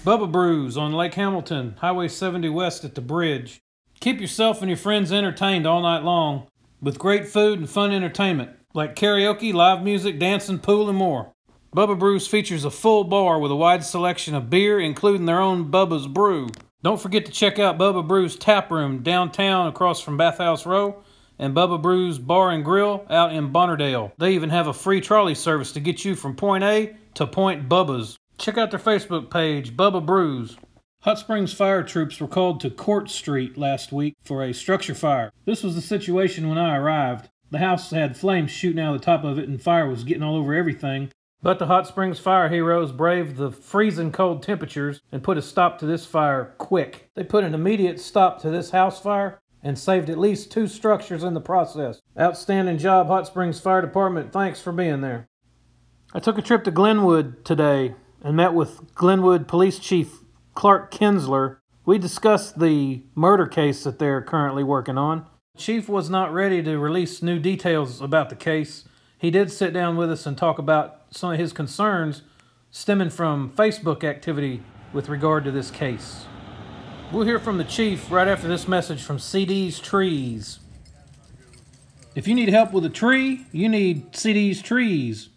Bubba Brews on Lake Hamilton, Highway 70 West at the bridge. Keep yourself and your friends entertained all night long with great food and fun entertainment like karaoke, live music, dancing, pool, and more. Bubba Brews features a full bar with a wide selection of beer, including their own Bubba's Brew. Don't forget to check out Bubba Brews Tap Room downtown across from Bathhouse Row and Bubba Brews Bar and Grill out in Bonnerdale. They even have a free trolley service to get you from point A to Point Bubba's. Check out their Facebook page, Bubba Brews. Hot Springs fire troops were called to Court Street last week for a structure fire. This was the situation when I arrived. The house had flames shooting out of the top of it and fire was getting all over everything. But the Hot Springs fire heroes braved the freezing cold temperatures and put a stop to this fire quick. They put an immediate stop to this house fire and saved at least 2 structures in the process. Outstanding job, Hot Springs Fire Department. Thanks for being there. I took a trip to Glenwood today and met with Glenwood Police Chief Clark Kinsler. We discussed the murder case that they're currently working on. The Chief was not ready to release new details about the case. He did sit down with us and talk about some of his concerns stemming from Facebook activity with regard to this case. We'll hear from the Chief right after this message from CD's Trees. If you need help with a tree, you need CD's Trees.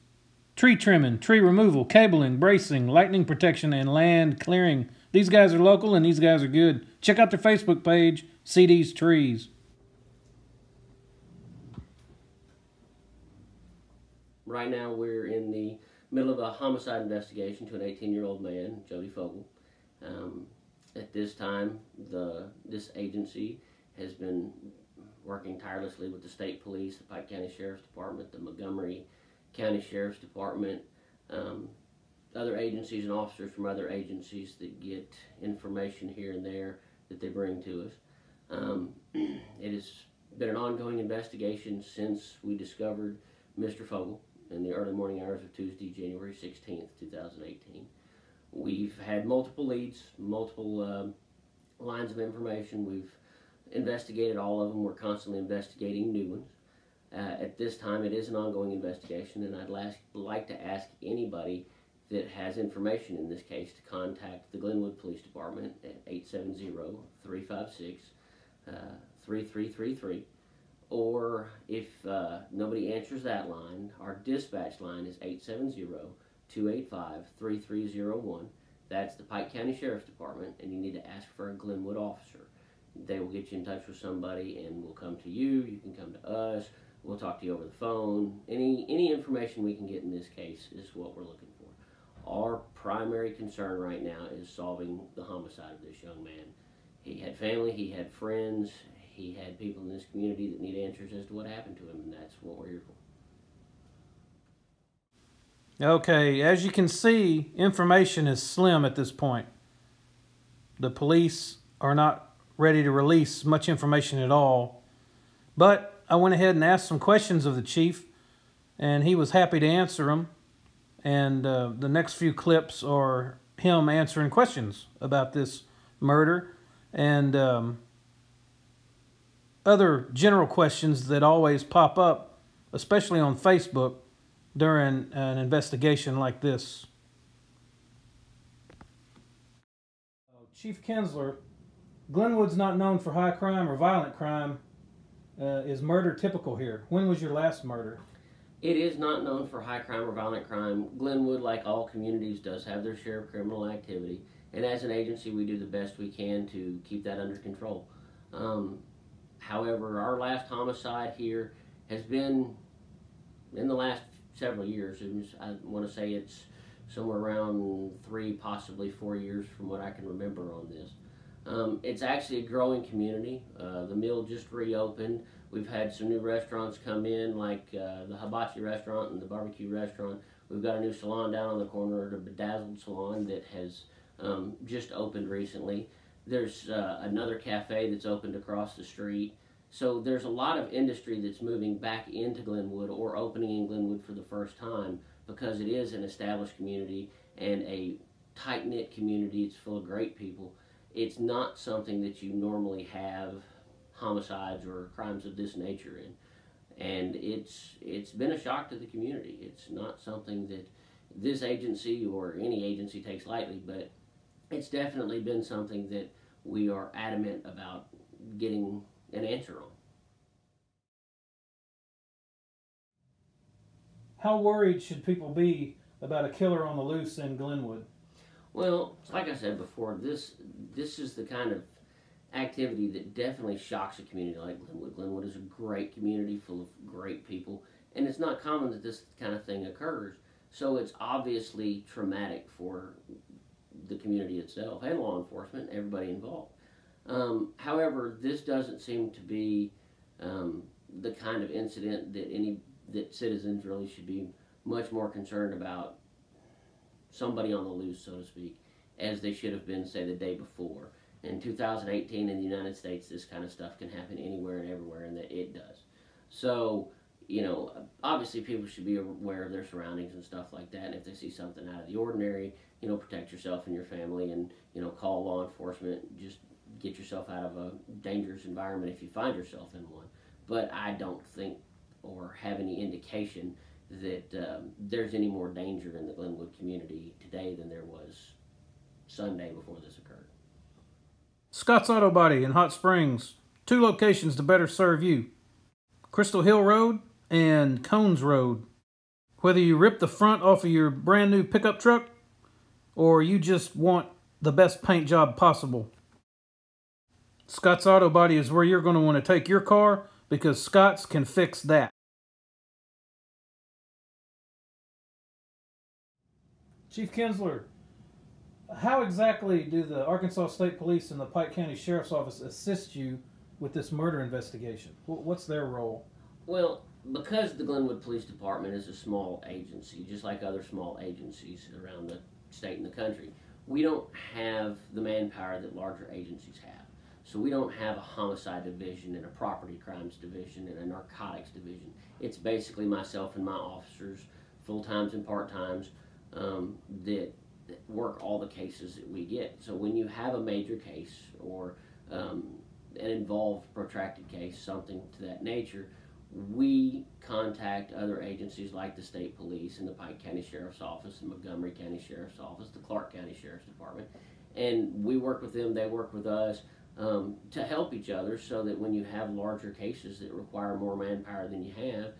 Tree trimming, tree removal, cabling, bracing, lightning protection, and land clearing. These guys are local and these guys are good. Check out their Facebook page, CD's Trees. Right now we're in the middle of a homicide investigation to an 18-year-old man, Jody Fogle. At this time, this agency has been working tirelessly with the state police, the Pike County Sheriff's Department, the Montgomery County Sheriff's Department, other agencies and officers from other agencies that get information here and there that they bring to us. It has been an ongoing investigation since we discovered Mr. Fogle in the early morning hours of Tuesday, January 16th, 2018. We've had multiple leads, multiple lines of information. We've investigated all of them. We're constantly investigating new ones. At this time, it is an ongoing investigation, and I'd like to ask anybody that has information in this case to contact the Glenwood Police Department at 870-356-3333. Or if nobody answers that line, our dispatch line is 870-285-3301. That's the Pike County Sheriff's Department, and you need to ask for a Glenwood officer. They will get you in touch with somebody, and we'll come to you. You can come to us. We'll talk to you over the phone. Any information we can get in this case is what we're looking for. Our primary concern right now is solving the homicide of this young man. He had family, he had friends, he had people in this community that need answers as to what happened to him, and that's what we're here for. Okay, as you can see, information is slim at this point. The police are not ready to release much information at all. But I went ahead and asked some questions of the chief, and he was happy to answer them. And the next few clips are him answering questions about this murder and other general questions that always pop up, especially on Facebook, during an investigation like this. Chief Kinsler, Glenwood's not known for high crime or violent crime. Is murder typical here? When was your last murder? It is not known for high crime or violent crime. Glenwood, like all communities, does have their share of criminal activity. And as an agency, we do the best we can to keep that under control. However, our last homicide here has been in the last several years. I want to say it's somewhere around 3, possibly 4 years from what I can remember on this. It's actually a growing community. The mill just reopened. We've had some new restaurants come in, like the Hibachi restaurant and the barbecue restaurant. We've got a new salon down on the corner, the Bedazzled Salon, that has just opened recently. There's another cafe that's opened across the street. So there's a lot of industry that's moving back into Glenwood or opening in Glenwood for the first time because it is an established community and a tight-knit community. It's full of great people. It's not something that you normally have homicides or crimes of this nature in. And it's been a shock to the community. It's not something that this agency or any agency takes lightly, but it's definitely been something that we are adamant about getting an answer on. How worried should people be about a killer on the loose in Glenwood? Well, like I said before, this is the kind of activity that definitely shocks a community like Glenwood. Glenwood is a great community full of great people, and it's not common that this kind of thing occurs. So it's obviously traumatic for the community itself and law enforcement, everybody involved. However, this doesn't seem to be the kind of incident that citizens really should be much more concerned about somebody on the loose, so to speak, as they should have been, say, the day before. In 2018 in the United States, this kind of stuff can happen anywhere and everywhere, and that it does. So, obviously people should be aware of their surroundings and stuff like that, and if they see something out of the ordinary, protect yourself and your family, and, call law enforcement. Just get yourself out of a dangerous environment if you find yourself in one. But I don't think or have any indication that there's any more danger in the Glenwood community today than there was Sunday before this occurred. Scott's Auto Body in Hot Springs. 2 locations to better serve you. Crystal Hill Road and Cones Road. Whether you rip the front off of your brand new pickup truck or you just want the best paint job possible, Scott's Auto Body is where you're going to want to take your car, because Scott's can fix that. Chief Kinsler, how exactly do the Arkansas State Police and the Pike County Sheriff's Office assist you with this murder investigation? What's their role? Well, because the Glenwood Police Department is a small agency, just like other small agencies around the state and the country, we don't have the manpower that larger agencies have. So we don't have a homicide division and a property crimes division and a narcotics division. It's basically myself and my officers, full-times and part-times, that work all the cases that we get. So when you have a major case or an involved protracted case, something to that nature, we contact other agencies like the State Police and the Pike County Sheriff's Office, the Montgomery County Sheriff's Office, the Clark County Sheriff's Department, and we work with them, they work with us to help each other, so that when you have larger cases that require more manpower than you have,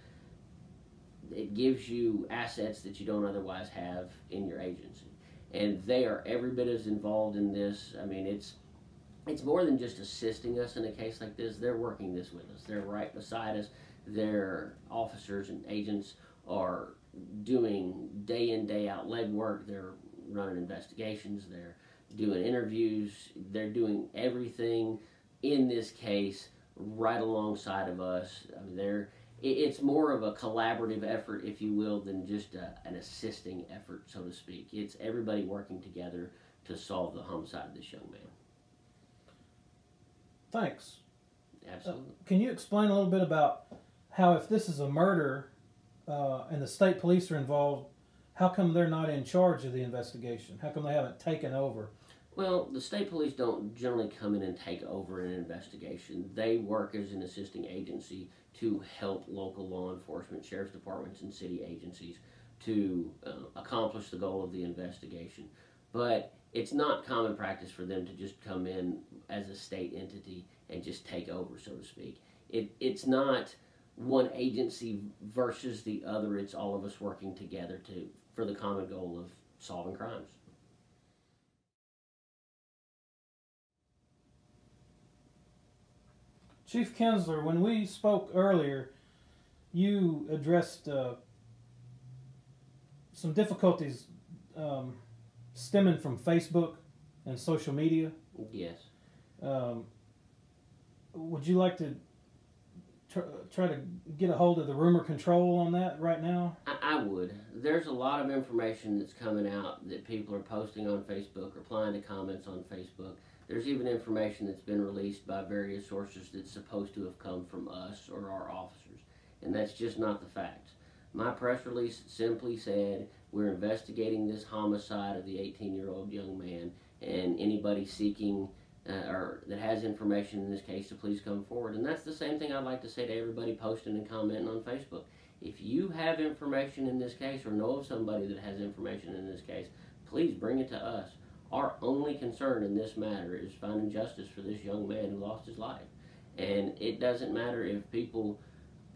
it gives you assets that you don't otherwise have in your agency. And they are every bit as involved in this. I mean, it's more than just assisting us in a case like this. They're working this with us. They're right beside us. Their officers and agents are doing day in, day out legwork. They're running investigations. They're doing interviews. They're doing everything in this case right alongside of us. I mean, it's more of a collaborative effort, if you will, than just an assisting effort, so to speak. It's everybody working together to solve the homicide of this young man. Thanks. Absolutely. Can you explain a little bit about how, if this is a murder and the state police are involved, how come they're not in charge of the investigation? How come they haven't taken over? Well, the state police don't generally come in and take over an investigation. They work as an assisting agency to help local law enforcement, sheriff's departments, and city agencies to accomplish the goal of the investigation. But it's not common practice for them to just come in as a state entity and just take over, so to speak. It's not one agency versus the other. It's all of us working together for the common goal of solving crimes. Chief Kinsler, when we spoke earlier, you addressed some difficulties stemming from Facebook and social media. Yes. Would you like to try to get a hold of the rumor control on that right now? I would. There's a lot of information that's coming out that people are posting on Facebook, replying to comments on Facebook. There's even information that's been released by various sources that's supposed to have come from us or our officers, and that's just not the facts. My press release simply said we're investigating this homicide of the 18-year-old young man, and anybody seeking or that has information in this case to please come forward. And that's the same thing I'd like to say to everybody posting and commenting on Facebook. If you have information in this case or know of somebody that has information in this case, please bring it to us. Our only concern in this matter is finding justice for this young man who lost his life. And it doesn't matter if people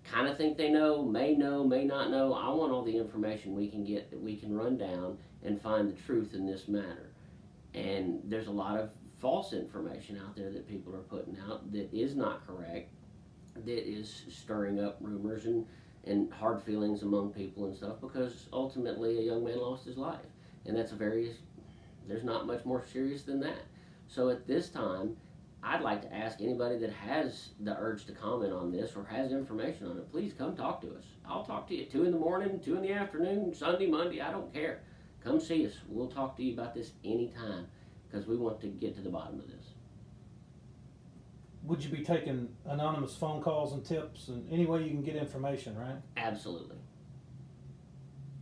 kind of think they know, may not know. I want all the information we can get that we can run down and find the truth in this matter. And there's a lot of false information out there that people are putting out that is not correct, that is stirring up rumors and hard feelings among people and stuff, because ultimately a young man lost his life. And that's there's not much more serious than that. So at this time, I'd like to ask anybody that has the urge to comment on this or has information on it, please come talk to us. I'll talk to you at 2 in the morning, 2 in the afternoon, Sunday, Monday, I don't care. Come see us. We'll talk to you about this anytime, because we want to get to the bottom of this. Would you be taking anonymous phone calls and tips and any way you can get information, right? Absolutely.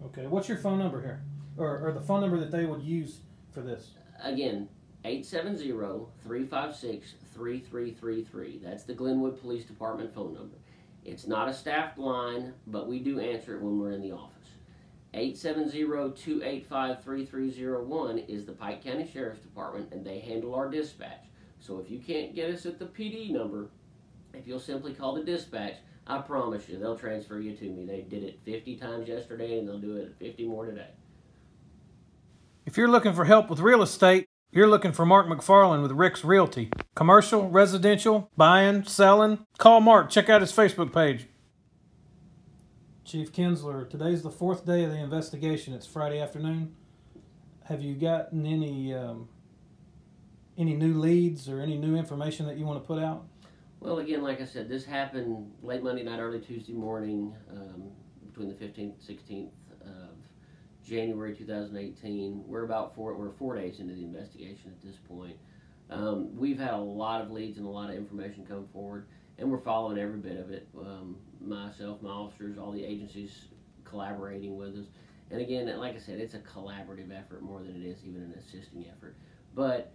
Okay, what's your phone number here? Or the phone number that they would use for this? Again, 870-356-3333. That's the Glenwood Police Department phone number. It's not a staffed line, but we do answer it when we're in the office. 870-285-3301 is the Pike County Sheriff's Department, and they handle our dispatch. So if you can't get us at the PD number, if you'll simply call the dispatch, I promise you they'll transfer you to me. They did it 50 times yesterday, and they'll do it 50 more today. If you're looking for help with real estate, you're looking for Mark McFarland with Rick's Realty. Commercial, residential, buying, selling. Call Mark. Check out his Facebook page. Chief Kinsler, today's the 4th day of the investigation. It's Friday afternoon. Have you gotten any new leads or any new information that you want to put out? Well, again, like I said, this happened late Monday night, early Tuesday morning, between the 15th and 16th of January 2018. We're 4 days into the investigation at this point. We've had a lot of leads and a lot of information come forward, and we're following every bit of it. Myself, my officers, all the agencies collaborating with us. And again, like I said, it's a collaborative effort more than it is even an assisting effort. But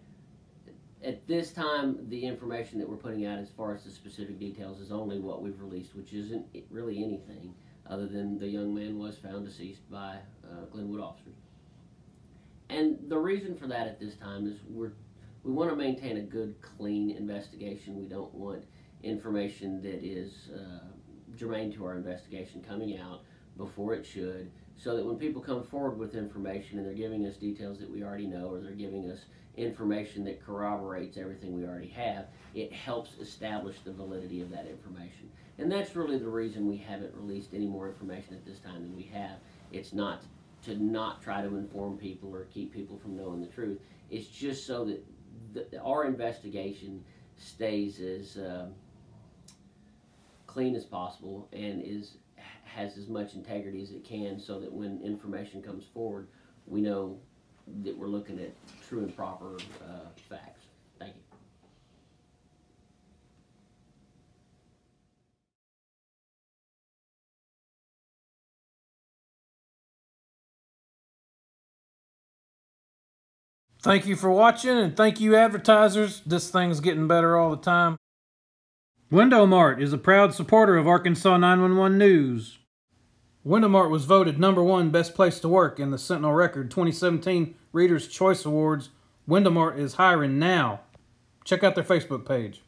at this time, the information that we're putting out as far as the specific details is only what we've released, which isn't really anything other than the young man was found deceased by Glenwood officers. And the reason for that at this time is we want to maintain a good, clean investigation. We don't want information that is germane to our investigation coming out before it should, so that when people come forward with information and they're giving us details that we already know, or they're giving us information that corroborates everything we already have, it helps establish the validity of that information. And that's really the reason we haven't released any more information at this time than we have. It's not to not try to inform people or keep people from knowing the truth. It's just so that our investigation stays as clean as possible and has as much integrity as it can, so that when information comes forward, we know that we're looking at true and proper facts. Thank you. Thank you for watching, and thank you advertisers. This thing's getting better all the time. Window Mart is a proud supporter of Arkansas 911 News. Window Mart was voted #1 best place to work in the Sentinel Record 2017 Reader's Choice Awards. Window Mart is hiring now. Check out their Facebook page.